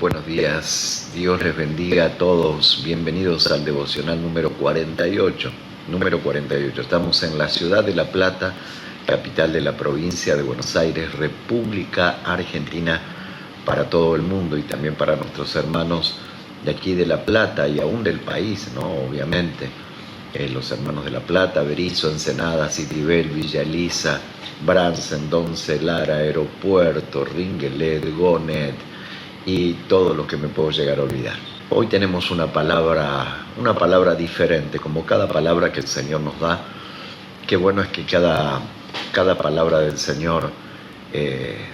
Buenos días, Dios les bendiga a todos. Bienvenidos al devocional número 48. Estamos en la ciudad de La Plata, capital de la provincia de Buenos Aires, República Argentina, para todo el mundo y también para nuestros hermanos de aquí de La Plata y aún del país, ¿no? Obviamente. Los hermanos de La Plata, Berizo, Ensenada, Citibel, Villa Elisa, Bransen, Doncelar, Aeropuerto, Ringelet, Gonet y todo lo que me puedo llegar a olvidar. Hoy tenemos una palabra diferente, como cada palabra que el Señor nos da. Qué bueno es que cada palabra del Señor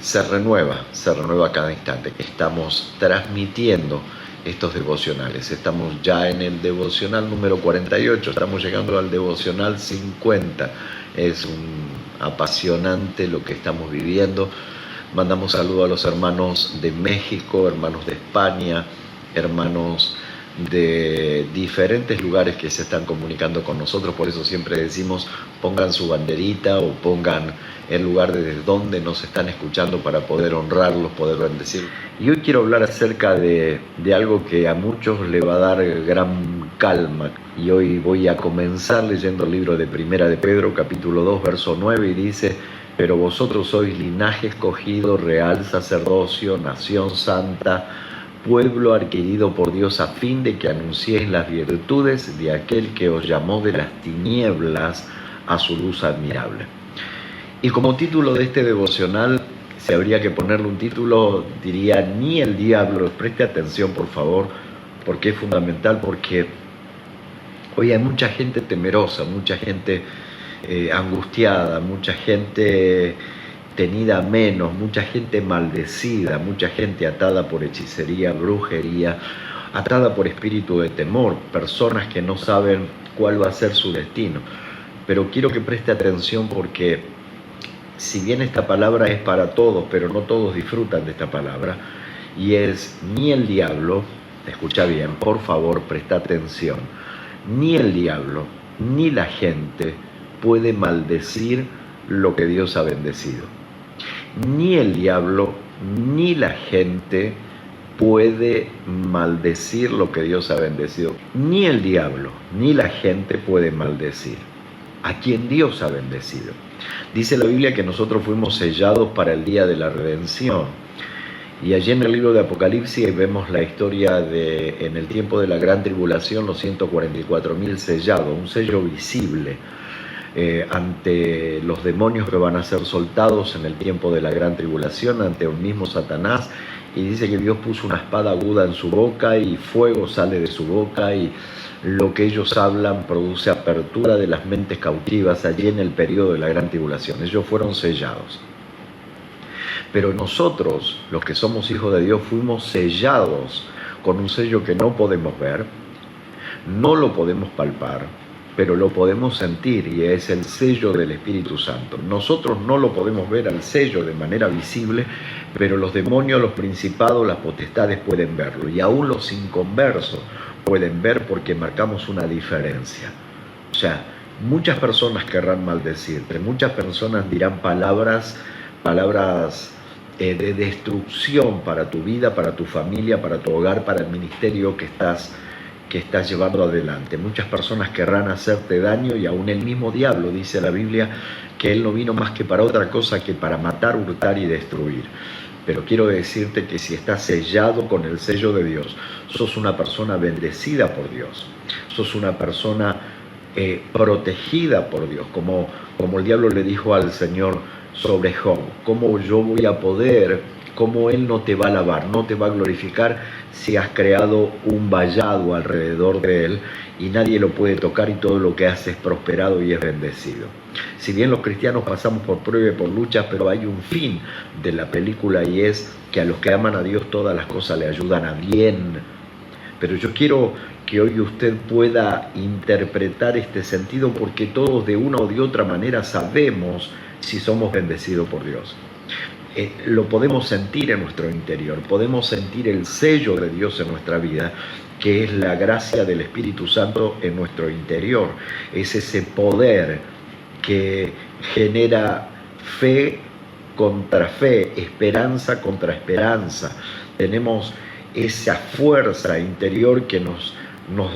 se renueva cada instante, que estamos transmitiendo estos devocionales. Estamos ya en el devocional número 48, estamos llegando al devocional 50. Es apasionante lo que estamos viviendo. Mandamos saludos a los hermanos de México, hermanos de España, hermanos de diferentes lugares que se están comunicando con nosotros. Por eso siempre decimos, pongan su banderita o pongan el lugar desde donde nos están escuchando para poder honrarlos, poder bendecirlos. Y hoy quiero hablar acerca de algo que a muchos le va a dar gran calma. Y hoy voy a comenzar leyendo el libro de Primera de Pedro, capítulo 2, verso 9, y dice: pero vosotros sois linaje escogido, real sacerdocio, nación santa, pueblo adquirido por Dios, a fin de que anunciéis las virtudes de aquel que os llamó de las tinieblas a su luz admirable. Y como título de este devocional, si habría que ponerle un título, diría: ni el diablo. Preste atención, por favor, porque es fundamental, porque hoy hay mucha gente temerosa, mucha gente angustiada, mucha gente tenida a menos, mucha gente maldecida, mucha gente atada por hechicería, brujería, atada por espíritu de temor, personas que no saben cuál va a ser su destino. Pero quiero que preste atención, porque si bien esta palabra es para todos, pero no todos disfrutan de esta palabra, y es: ni el diablo, escucha bien, por favor, presta atención, ni el diablo, ni la gente puede maldecir lo que Dios ha bendecido. Ni el diablo ni la gente puede maldecir lo que Dios ha bendecido. Ni el diablo ni la gente puede maldecir a quien Dios ha bendecido. Dice la Biblia que nosotros fuimos sellados para el día de la redención. Y allí en el libro de Apocalipsis vemos la historia de, en el tiempo de la gran tribulación, los 144.000 sellados, un sello visible ante los demonios que van a ser soltados en el tiempo de la gran tribulación, ante un mismo Satanás. Y dice que Dios puso una espada aguda en su boca y fuego sale de su boca, y lo que ellos hablan produce apertura de las mentes cautivas allí en el periodo de la gran tribulación. Ellos fueron sellados. Pero nosotros, los que somos hijos de Dios, fuimos sellados con un sello que no podemos ver, no lo podemos palpar, pero lo podemos sentir, y es el sello del Espíritu Santo. Nosotros no lo podemos ver al sello de manera visible, pero los demonios, los principados, las potestades pueden verlo, y aún los inconversos pueden ver, porque marcamos una diferencia. O sea, muchas personas querrán maldecirte, muchas personas dirán palabras de destrucción para tu vida, para tu familia, para tu hogar, para el ministerio que estás llevando adelante. Muchas personas querrán hacerte daño, y aún el mismo diablo, dice la Biblia, que él no vino más que para otra cosa que para matar, hurtar y destruir. Pero quiero decirte que si estás sellado con el sello de Dios, sos una persona bendecida por Dios, sos una persona protegida por Dios, como el diablo le dijo al Señor sobre Job: ¿cómo yo voy a poder? ¿Cómo Él no te va a alabar, no te va a glorificar si has creado un vallado alrededor de Él y nadie lo puede tocar, y todo lo que hace es prosperado y es bendecido? Si bien los cristianos pasamos por pruebas y por luchas, pero hay un fin de la película, y es que a los que aman a Dios todas las cosas le ayudan a bien. Pero yo quiero que hoy usted pueda interpretar este sentido, porque todos de una o de otra manera sabemos si somos bendecidos por Dios. Lo podemos sentir en nuestro interior, podemos sentir el sello de Dios en nuestra vida, que es la gracia del Espíritu Santo en nuestro interior. Es ese poder que genera fe contra fe, esperanza contra esperanza. Tenemos esa fuerza interior que nos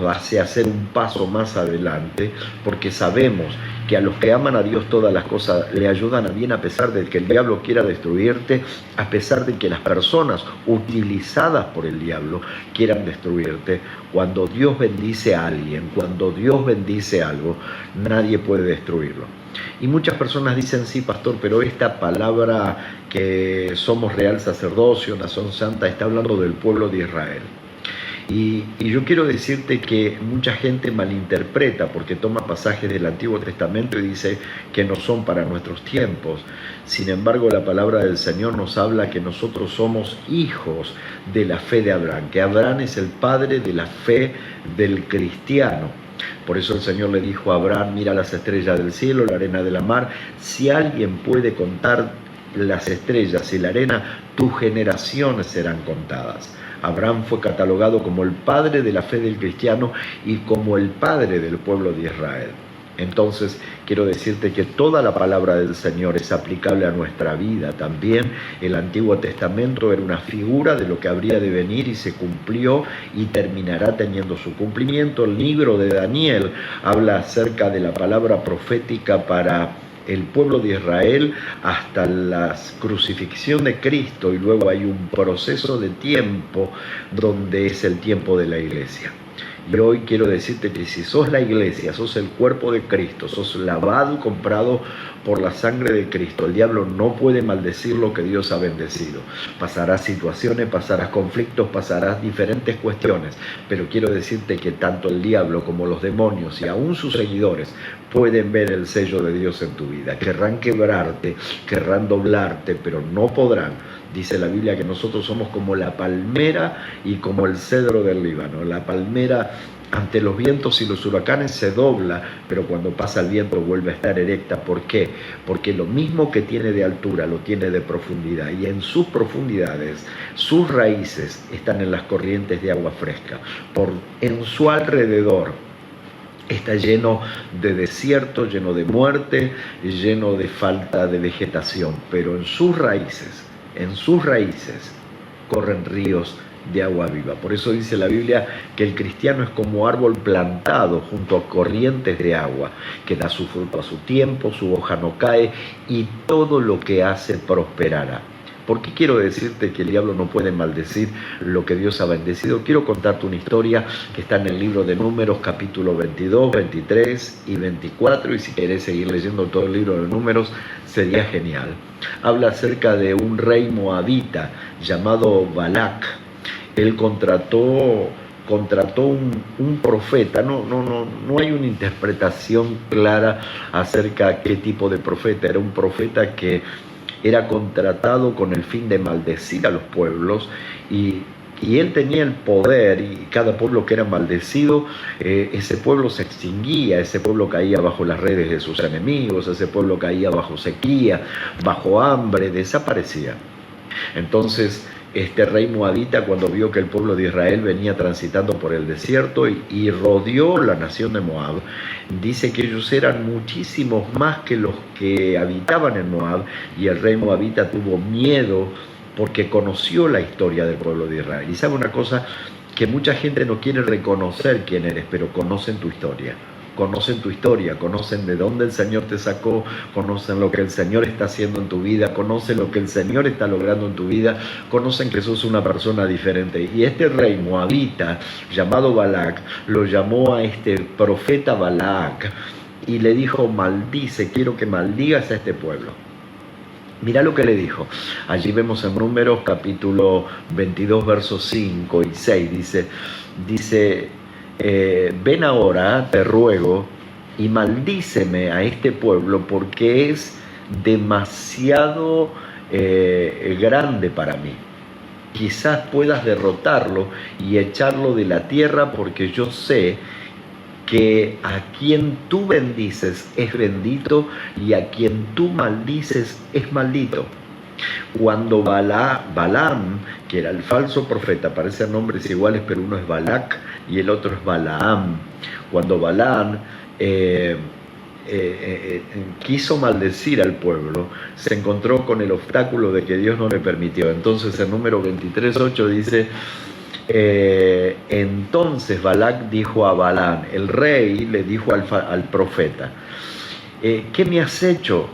hace hacer un paso más adelante, porque sabemos que a los que aman a Dios todas las cosas le ayudan a bien, a pesar de que el diablo quiera destruirte, a pesar de que las personas utilizadas por el diablo quieran destruirte. Cuando Dios bendice a alguien, cuando Dios bendice algo, nadie puede destruirlo. Y muchas personas dicen, sí, pastor, pero esta palabra que somos real sacerdocio, nación santa, está hablando del pueblo de Israel. Y yo quiero decirte que mucha gente malinterpreta porque toma pasajes del Antiguo Testamento y dice que no son para nuestros tiempos. Sin embargo, la palabra del Señor nos habla que nosotros somos hijos de la fe de Abraham, que Abraham es el padre de la fe del cristiano. Por eso el Señor le dijo a Abraham, mira las estrellas del cielo, la arena de la mar. Si alguien puede contar las estrellas y la arena, tus generaciones serán contadas. Abraham fue catalogado como el padre de la fe del cristiano y como el padre del pueblo de Israel. Entonces, quiero decirte que toda la palabra del Señor es aplicable a nuestra vida. También el Antiguo Testamento era una figura de lo que habría de venir y se cumplió y terminará teniendo su cumplimiento. El libro de Daniel habla acerca de la palabra profética para el pueblo de Israel hasta la crucifixión de Cristo, y luego hay un proceso de tiempo donde es el tiempo de la iglesia. Y hoy quiero decirte que si sos la iglesia, sos el cuerpo de Cristo, sos lavado y comprado por la sangre de Cristo, el diablo no puede maldecir lo que Dios ha bendecido. Pasarás situaciones, pasarás conflictos, pasarás diferentes cuestiones, pero quiero decirte que tanto el diablo como los demonios y aún sus seguidores pueden ver el sello de Dios en tu vida. Querrán quebrarte, querrán doblarte, pero no podrán. Dice la Biblia que nosotros somos como la palmera y como el cedro del Líbano. La palmera ante los vientos y los huracanes se dobla, pero cuando pasa el viento vuelve a estar erecta. ¿Por qué? Porque lo mismo que tiene de altura lo tiene de profundidad, y en sus profundidades sus raíces están en las corrientes de agua fresca. En su alrededor está lleno de desierto, lleno de muerte, lleno de falta de vegetación, pero en sus raíces corren ríos de agua viva. Por eso dice la Biblia que el cristiano es como árbol plantado junto a corrientes de agua, que da su fruto a su tiempo, su hoja no cae y todo lo que hace prosperará. ¿Por qué quiero decirte que el diablo no puede maldecir lo que Dios ha bendecido? Quiero contarte una historia que está en el libro de Números, capítulo 22, 23 y 24, y si querés seguir leyendo todo el libro de Números, sería genial. Habla acerca de un rey moabita llamado Balac. Él contrató un profeta. No hay una interpretación clara acerca de qué tipo de profeta. Era un profeta que era contratado con el fin de maldecir a los pueblos, y él tenía el poder, y cada pueblo que era maldecido, ese pueblo se extinguía, ese pueblo caía bajo las redes de sus enemigos, ese pueblo caía bajo sequía, bajo hambre, desaparecía. Entonces este rey moabita, cuando vio que el pueblo de Israel venía transitando por el desierto y rodeó la nación de Moab, dice que ellos eran muchísimos más que los que habitaban en Moab, y el rey moabita tuvo miedo porque conoció la historia del pueblo de Israel. Y sabe una cosa, que mucha gente no quiere reconocer quién eres, pero conocen tu historia. Conocen tu historia, conocen de dónde el Señor te sacó, conocen lo que el Señor está haciendo en tu vida, conocen lo que el Señor está logrando en tu vida, conocen que sos una persona diferente. Y este rey moabita, llamado Balac, lo llamó a este profeta Balac y le dijo: maldice, quiero que maldigas a este pueblo. Mirá lo que le dijo. Allí vemos en Números capítulo 22, versos 5 y 6, dice ven ahora, te ruego, y maldíceme a este pueblo, porque es demasiado grande para mí. Quizás puedas derrotarlo y echarlo de la tierra, porque yo sé que a quien tú bendices es bendito, y a quien tú maldices es maldito. Cuando Balaam, que era el falso profeta, parecen nombres iguales, pero uno es Balac y el otro es Balaam. Cuando Balaam quiso maldecir al pueblo, se encontró con el obstáculo de que Dios no le permitió. Entonces en Número 23:8 dice: Entonces Balac dijo a Balaam, el rey le dijo al profeta, ¿qué me has hecho?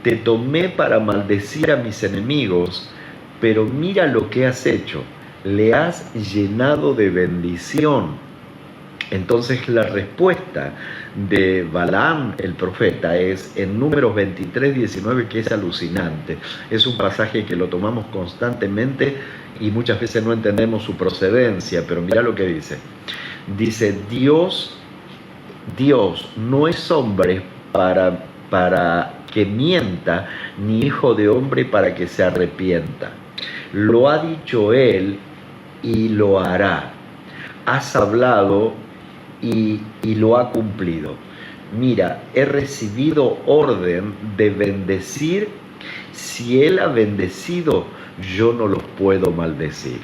Te tomé para maldecir a mis enemigos, pero mira lo que has hecho, le has llenado de bendición. Entonces la respuesta de Balaam, el profeta, es en Números 23, 19, que es alucinante. Es un pasaje que lo tomamos constantemente y muchas veces no entendemos su procedencia, pero mira lo que dice. Dice, Dios no es hombre para que mienta, ni hijo de hombre para que se arrepienta. Lo ha dicho él y lo hará. Has hablado y lo ha cumplido. Mira, he recibido orden de bendecir. Si él ha bendecido, yo no los puedo maldecir.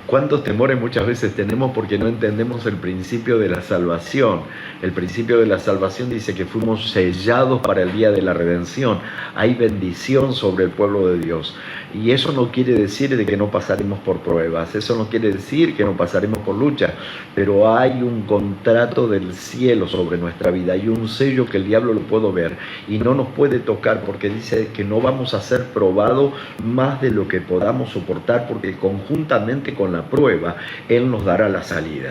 ¿Cuántos temores muchas veces tenemos porque no entendemos el principio de la salvación? El principio de la salvación dice que fuimos sellados para el día de la redención. Hay bendición sobre el pueblo de Dios. Y eso no quiere decir de que no pasaremos por pruebas, eso no quiere decir que no pasaremos por lucha, pero hay un contrato del cielo sobre nuestra vida, hay un sello que el diablo lo puede ver y no nos puede tocar porque dice que no vamos a ser probados más de lo que podamos soportar porque conjuntamente con la prueba, Él nos dará la salida.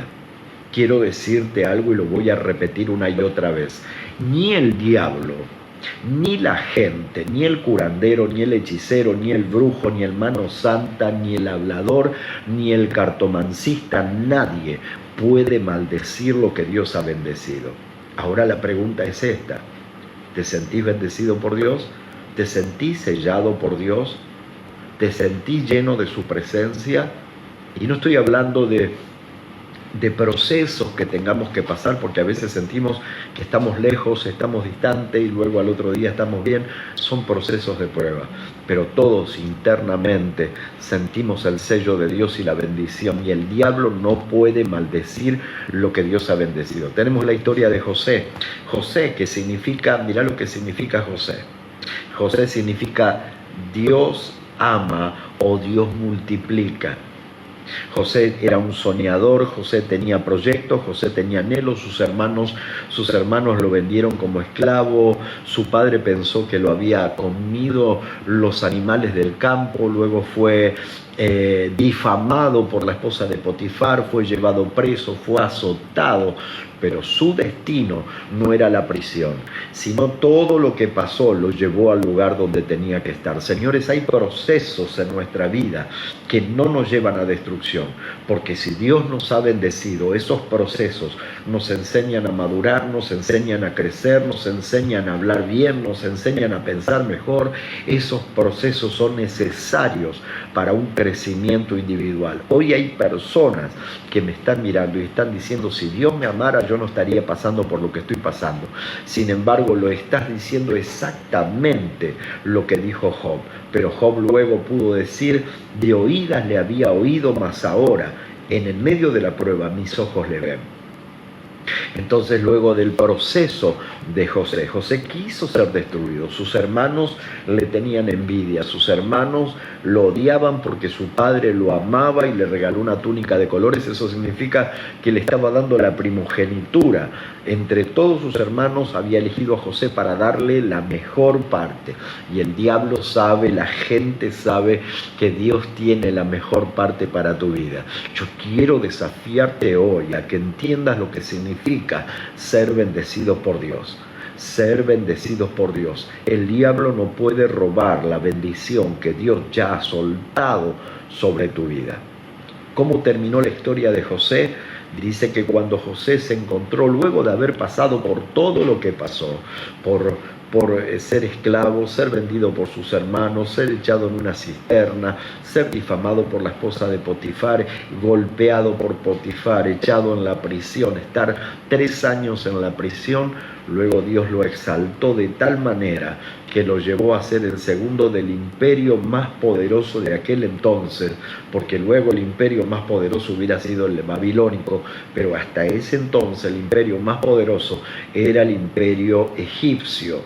Quiero decirte algo y lo voy a repetir una y otra vez. Ni el diablo, ni la gente, ni el curandero, ni el hechicero, ni el brujo, ni el mano santa, ni el hablador, ni el cartomancista, nadie puede maldecir lo que Dios ha bendecido. Ahora la pregunta es esta: ¿te sentís bendecido por Dios? ¿Te sentís sellado por Dios? ¿Te sentís lleno de su presencia? Y no estoy hablando de procesos que tengamos que pasar, porque a veces sentimos que estamos lejos, estamos distantes y luego al otro día estamos bien. Son procesos de prueba, pero todos internamente sentimos el sello de Dios y la bendición, y el diablo no puede maldecir lo que Dios ha bendecido. Tenemos la historia de José. José, que significa, mirá lo que significa José. José significa Dios ama o Dios multiplica. José era un soñador, José tenía proyectos, José tenía anhelos, sus hermanos lo vendieron como esclavo, su padre pensó que lo había comido los animales del campo, luego fue difamado por la esposa de Potifar, fue llevado preso, fue azotado, pero su destino no era la prisión, sino todo lo que pasó lo llevó al lugar donde tenía que estar. Señores, hay procesos en nuestra vida que no nos llevan a destrucción, porque si Dios nos ha bendecido, esos procesos nos enseñan a madurar, nos enseñan a crecer, nos enseñan a hablar bien, nos enseñan a pensar mejor. Esos procesos son necesarios para un crecimiento individual. Hoy hay personas que me están mirando y están diciendo: si Dios me amara, yo no estaría pasando por lo que estoy pasando. Sin embargo, lo estás diciendo exactamente lo que dijo Job. Pero Job luego pudo decir: de oídas le había oído, mas ahora, en el medio de la prueba, mis ojos le ven. Entonces, luego del proceso de José, José quiso ser destruido. Sus hermanos le tenían envidia, sus hermanos lo odiaban porque su padre lo amaba y le regaló una túnica de colores. Eso significa que le estaba dando la primogenitura. Entre todos sus hermanos había elegido a José para darle la mejor parte. Y el diablo sabe, la gente sabe que Dios tiene la mejor parte para tu vida. Yo quiero desafiarte hoy a que entiendas lo que significa ser bendecido por Dios. Ser bendecidos por Dios. El diablo no puede robar la bendición que Dios ya ha soltado sobre tu vida. ¿Cómo terminó la historia de José? Dice que cuando José se encontró, luego de haber pasado por todo lo que pasó, por ser esclavo, ser vendido por sus hermanos, ser echado en una cisterna, ser difamado por la esposa de Potifar, golpeado por Potifar, echado en la prisión, estar 3 años en la prisión, luego Dios lo exaltó de tal manera que lo llevó a ser el segundo del imperio más poderoso de aquel entonces, porque luego el imperio más poderoso hubiera sido el babilónico, pero hasta ese entonces el imperio más poderoso era el imperio egipcio.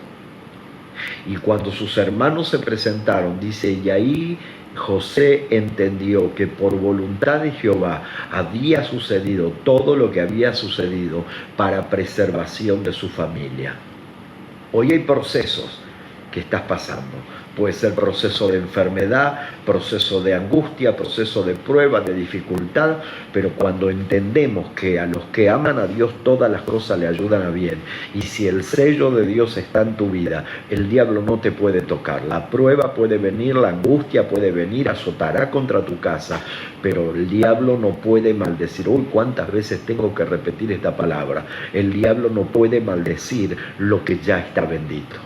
Y cuando sus hermanos se presentaron, dice, y ahí José entendió que por voluntad de Jehová había sucedido todo lo que había sucedido para preservación de su familia. Hoy hay procesos que estás pasando. Puede ser proceso de enfermedad, proceso de angustia, proceso de prueba, de dificultad, pero cuando entendemos que a los que aman a Dios todas las cosas le ayudan a bien, y si el sello de Dios está en tu vida, el diablo no te puede tocar. La prueba puede venir, la angustia puede venir, azotará contra tu casa, pero el diablo no puede maldecir. Uy, ¿cuántas veces tengo que repetir esta palabra? El diablo no puede maldecir lo que ya está bendito.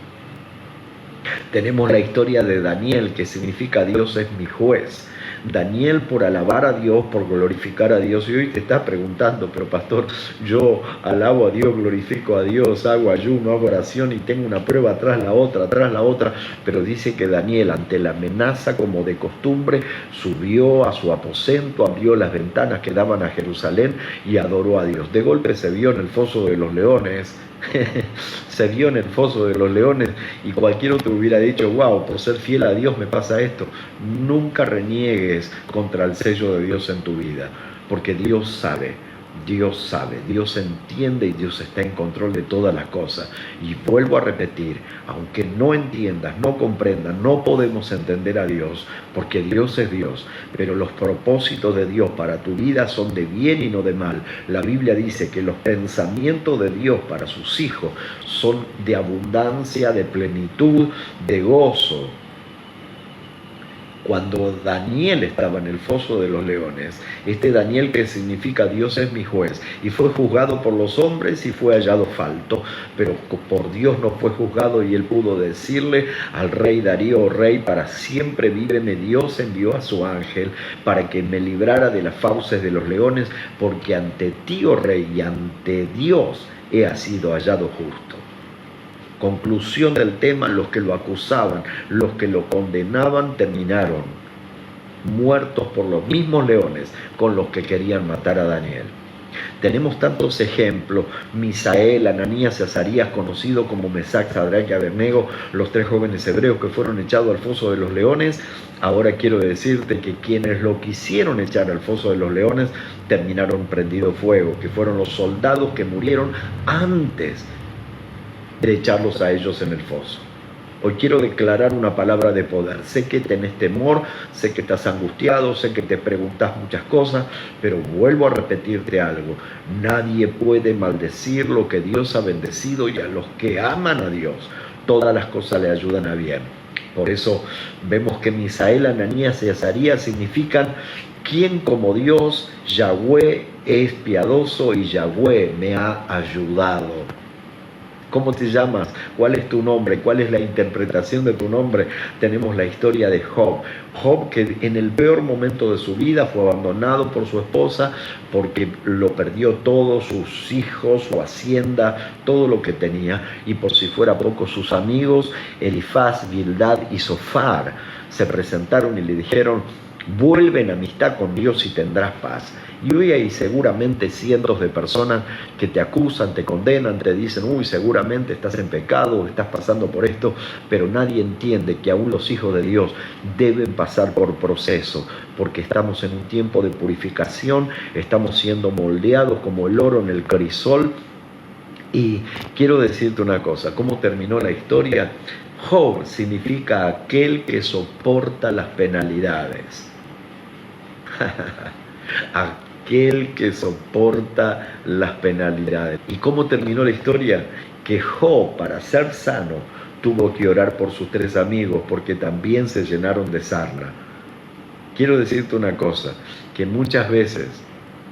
Tenemos la historia de Daniel, que significa Dios es mi juez. Daniel, por alabar a Dios, por glorificar a Dios. Y hoy te estás preguntando, pero pastor, yo alabo a Dios, glorifico a Dios, hago ayuno, hago oración y tengo una prueba tras la otra. Pero dice que Daniel, ante la amenaza como de costumbre, subió a su aposento, abrió las ventanas que daban a Jerusalén y adoró a Dios. De golpe se vio en el foso de los leones. Se vio en el foso de los leones y cualquiera te hubiera dicho, wow, por ser fiel a Dios me pasa esto. Nunca reniegues contra el sello de Dios en tu vida, porque Dios sabe, Dios entiende y Dios está en control de todas las cosas. Y vuelvo a repetir, aunque no entiendas, no comprendas, no podemos entender a Dios, porque Dios es Dios, pero los propósitos de Dios para tu vida son de bien y no de mal. La Biblia dice que los pensamientos de Dios para sus hijos son de abundancia, de plenitud, de gozo. Cuando Daniel estaba en el foso de los leones, este Daniel que significa Dios es mi juez, y fue juzgado por los hombres y fue hallado falto, pero por Dios no fue juzgado, y él pudo decirle al rey Darío, oh rey, para siempre víveme, Dios envió a su ángel para que me librara de las fauces de los leones, porque ante ti, oh rey, y ante Dios he sido hallado justo. Conclusión del tema, los que lo acusaban, los que lo condenaban, terminaron muertos por los mismos leones con los que querían matar a Daniel. Tenemos tantos ejemplos: Misael, Ananías y Azarías, conocidos como Mesac, Sadrach y Abednego, los tres jóvenes hebreos que fueron echados al foso de los leones. Ahora quiero decirte que quienes lo quisieron echar al foso de los leones terminaron prendidos fuego, que fueron los soldados que murieron antes de echarlos a ellos en el foso. Hoy quiero declarar una palabra de poder. Sé que tenés temor, sé que estás angustiado, sé que te preguntas muchas cosas, pero vuelvo a repetirte algo. Nadie puede maldecir lo que Dios ha bendecido, y a los que aman a Dios, todas las cosas le ayudan a bien. Por eso vemos que Misael, Ananías y Azarías significan ¿quién como Dios? Yahweh es piadoso y Yahweh me ha ayudado. ¿Cómo te llamas? ¿Cuál es tu nombre? ¿Cuál es la interpretación de tu nombre? Tenemos la historia de Job. Job, que en el peor momento de su vida fue abandonado por su esposa porque lo perdió todo, sus hijos, su hacienda, todo lo que tenía. Y por si fuera poco, sus amigos Elifaz, Bildad y Zofar se presentaron y le dijeron: vuelve en amistad con Dios y tendrás paz. Y hoy hay seguramente cientos de personas que te acusan, te condenan, te dicen: uy, seguramente estás en pecado, estás pasando por esto, pero nadie entiende que aún los hijos de Dios deben pasar por proceso, porque estamos en un tiempo de purificación, estamos siendo moldeados como el oro en el crisol. Y quiero decirte una cosa, ¿cómo terminó la historia? Job significa aquel que soporta las penalidades. Aquel que soporta las penalidades. ¿Y cómo terminó la historia? Que Job, para ser sano, tuvo que orar por sus tres amigos, porque también se llenaron de sarna. Quiero decirte una cosa, que muchas veces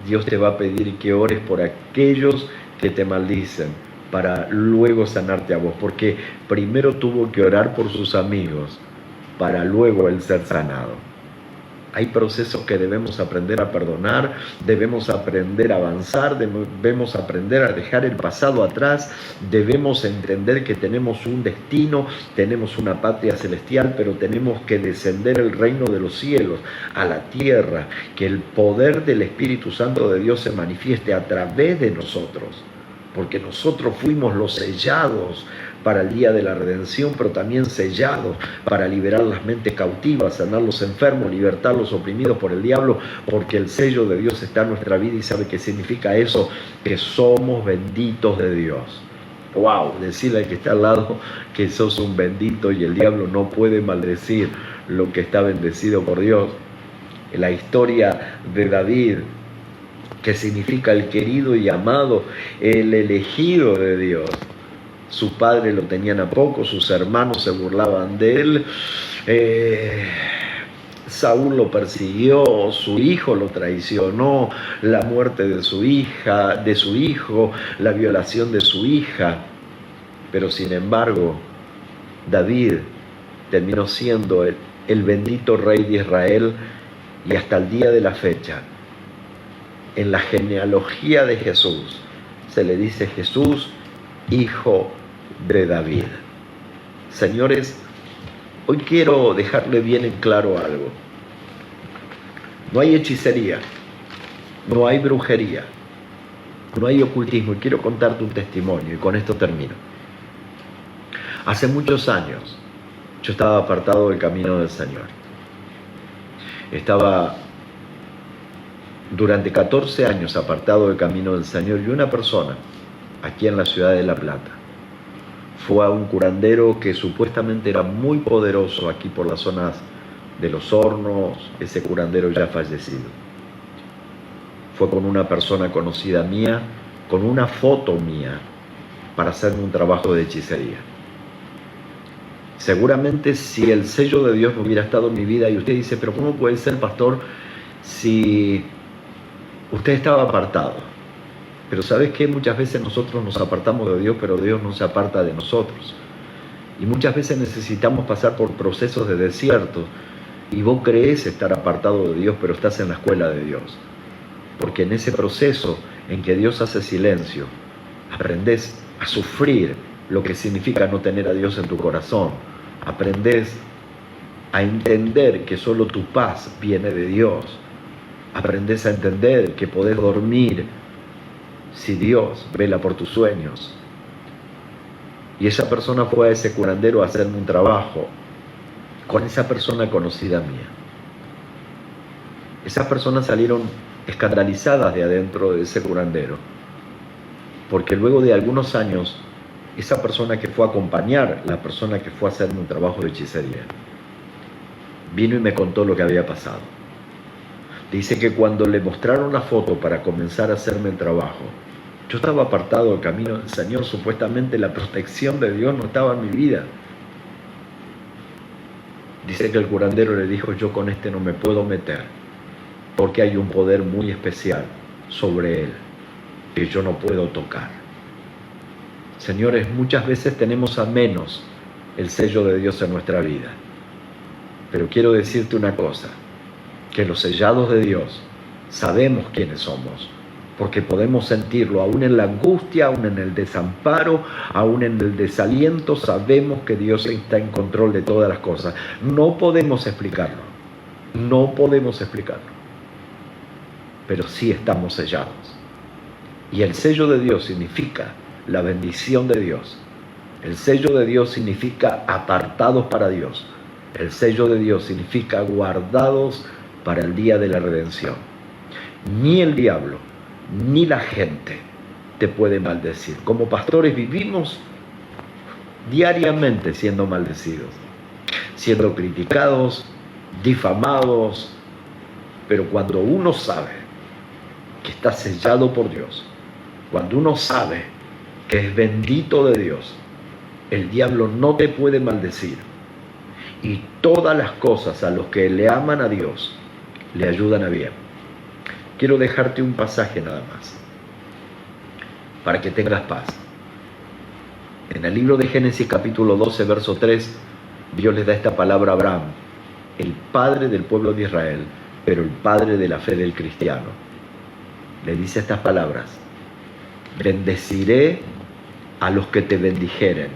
Dios te va a pedir que ores por aquellos que te maldicen, para luego sanarte a vos, porque primero tuvo que orar por sus amigos, para luego él ser sanado. Hay procesos que debemos aprender a perdonar, debemos aprender a avanzar, debemos aprender a dejar el pasado atrás, debemos entender que tenemos un destino, tenemos una patria celestial, pero tenemos que descender el reino de los cielos a la tierra, que el poder del Espíritu Santo de Dios se manifieste a través de nosotros. porque nosotros fuimos los sellados para el día de la redención, pero también sellados para liberar las mentes cautivas, sanar los enfermos, libertar los oprimidos por el diablo, porque el sello de Dios está en nuestra vida. ¿Y sabe qué significa eso? Que somos benditos de Dios. Wow, decirle al que está al lado que sos un bendito, y el diablo no puede maldecir lo que está bendecido por Dios. La historia de David, que significa el querido y amado, el elegido de Dios. Su padre lo tenían a poco, sus hermanos se burlaban de él, Saúl lo persiguió, su hijo lo traicionó, la muerte de su hijo, la violación de su hija. Pero sin embargo, David terminó siendo el bendito rey de Israel, y hasta el día de la fecha, en la genealogía de Jesús, se le dice Jesús, hijo de David. Señores, hoy quiero dejarle bien en claro algo. No hay hechicería, no hay brujería, no hay ocultismo. Y quiero contarte un testimonio, y con esto termino. Hace muchos años yo estaba apartado del camino del Señor. Estaba durante 14 años apartado del camino del Señor, y una persona aquí en la ciudad de La Plata fue a un curandero que supuestamente era muy poderoso aquí por las zonas de Los Hornos, ese curandero ya fallecido. Fue con una persona conocida mía, con una foto mía, para hacerme un trabajo de hechicería. Seguramente si el sello de Dios no hubiera estado en mi vida, y usted dice, pero ¿cómo puede ser, pastor, si usted estaba apartado? Pero ¿sabes qué? Muchas veces nosotros nos apartamos de Dios, pero Dios no se aparta de nosotros. Y muchas veces necesitamos pasar por procesos de desierto, y vos crees estar apartado de Dios, pero estás en la escuela de Dios. Porque en ese proceso en que Dios hace silencio, aprendés a sufrir lo que significa no tener a Dios en tu corazón. Aprendés a entender que solo tu paz viene de Dios. Aprendés a entender que podés dormir si Dios vela por tus sueños. Y esa persona fue a ese curandero a hacerme un trabajo con esa persona conocida mía. Esas personas salieron escandalizadas de adentro de ese curandero, porque luego de algunos años, esa persona que fue a acompañar, la persona que fue a hacerme un trabajo de hechicería, vino y me contó lo que había pasado. Dice que cuando le mostraron la foto para comenzar a hacerme el trabajo, yo estaba apartado del camino del Señor. Supuestamente la protección de Dios no estaba en mi vida. Dice que el curandero le dijo, yo con este no me puedo meter, porque hay un poder muy especial sobre él que yo no puedo tocar. Señores, muchas veces tenemos a menos el sello de Dios en nuestra vida. Pero quiero decirte una cosa, que los sellados de Dios sabemos quiénes somos, porque podemos sentirlo aún en la angustia, aún en el desamparo, aún en el desaliento. Sabemos que Dios está en control de todas las cosas. No podemos explicarlo, pero sí estamos sellados. Y el sello de Dios significa la bendición de Dios. El sello de Dios significa apartados para Dios. El sello de Dios significa guardados para el día de la redención. Ni el diablo, ni la gente te puede maldecir. Como pastores vivimos diariamente siendo maldecidos, siendo criticados, difamados. Pero cuando uno sabe que está sellado por Dios, cuando uno sabe que es bendito de Dios, el diablo no te puede maldecir. Y todas las cosas a los que le aman a Dios le ayudan a bien. Quiero dejarte un pasaje nada más, para que tengas paz. En el libro de Génesis capítulo 12, verso 3, Dios le da esta palabra a Abraham, el padre del pueblo de Israel, pero el padre de la fe del cristiano. Le dice estas palabras: bendeciré a los que te bendijeren,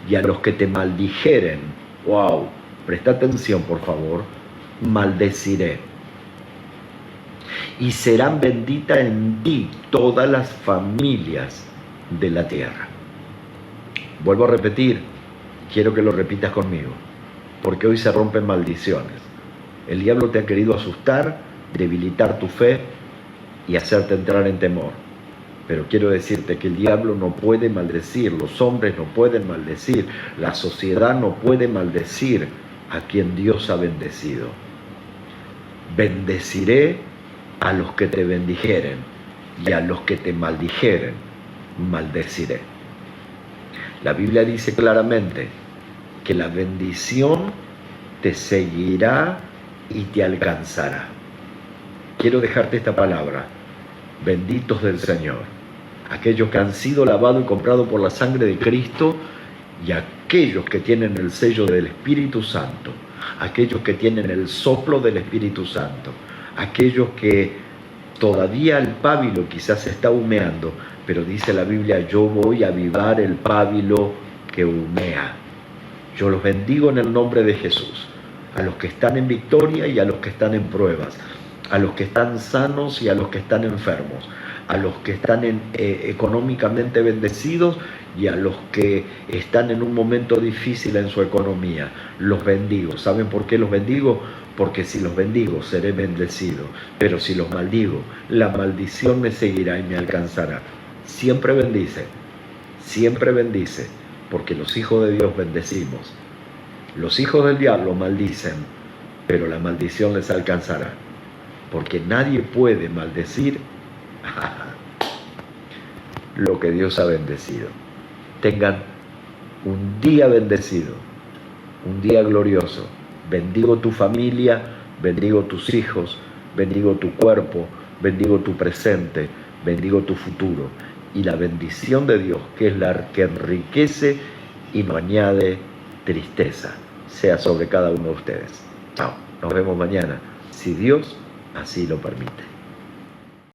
y a los que te maldijeren, wow, presta atención por favor, maldeciré. Y serán benditas en ti todas las familias de la tierra. Vuelvo a repetir, quiero que lo repitas conmigo, porque hoy se rompen maldiciones. El diablo te ha querido asustar, debilitar tu fe y hacerte entrar en temor. Pero quiero decirte que el diablo no puede maldecir, los hombres no pueden maldecir, la sociedad no puede maldecir a quien Dios ha bendecido. Bendeciré a los que te bendijeren y a los que te maldijeren, maldeciré. La Biblia dice claramente que la bendición te seguirá y te alcanzará. Quiero dejarte esta palabra. Benditos del Señor, aquellos que han sido lavados y comprados por la sangre de Cristo y aquellos que tienen el sello del Espíritu Santo, aquellos que tienen el soplo del Espíritu Santo, aquellos que todavía el pábilo quizás se está humeando, pero dice la Biblia, yo voy a avivar el pábilo que humea. Yo los bendigo en el nombre de Jesús, a los que están en victoria y a los que están en pruebas, a los que están sanos y a los que están enfermos, a los que están económicamente bendecidos y a los que están en un momento difícil en su economía. Los bendigo. ¿Saben por qué los bendigo? Porque si los bendigo seré bendecido, pero si los maldigo, la maldición me seguirá y me alcanzará. Siempre bendice, porque los hijos de Dios bendecimos. Los hijos del diablo maldicen, pero la maldición les alcanzará, porque nadie puede maldecir lo que Dios ha bendecido. Tengan un día bendecido, un día glorioso. Bendigo tu familia, bendigo tus hijos, bendigo tu cuerpo, bendigo tu presente, bendigo tu futuro. Y la bendición de Dios, que es la que enriquece y no añade tristeza, sea sobre cada uno de ustedes. Chao, nos vemos mañana, si Dios así lo permite.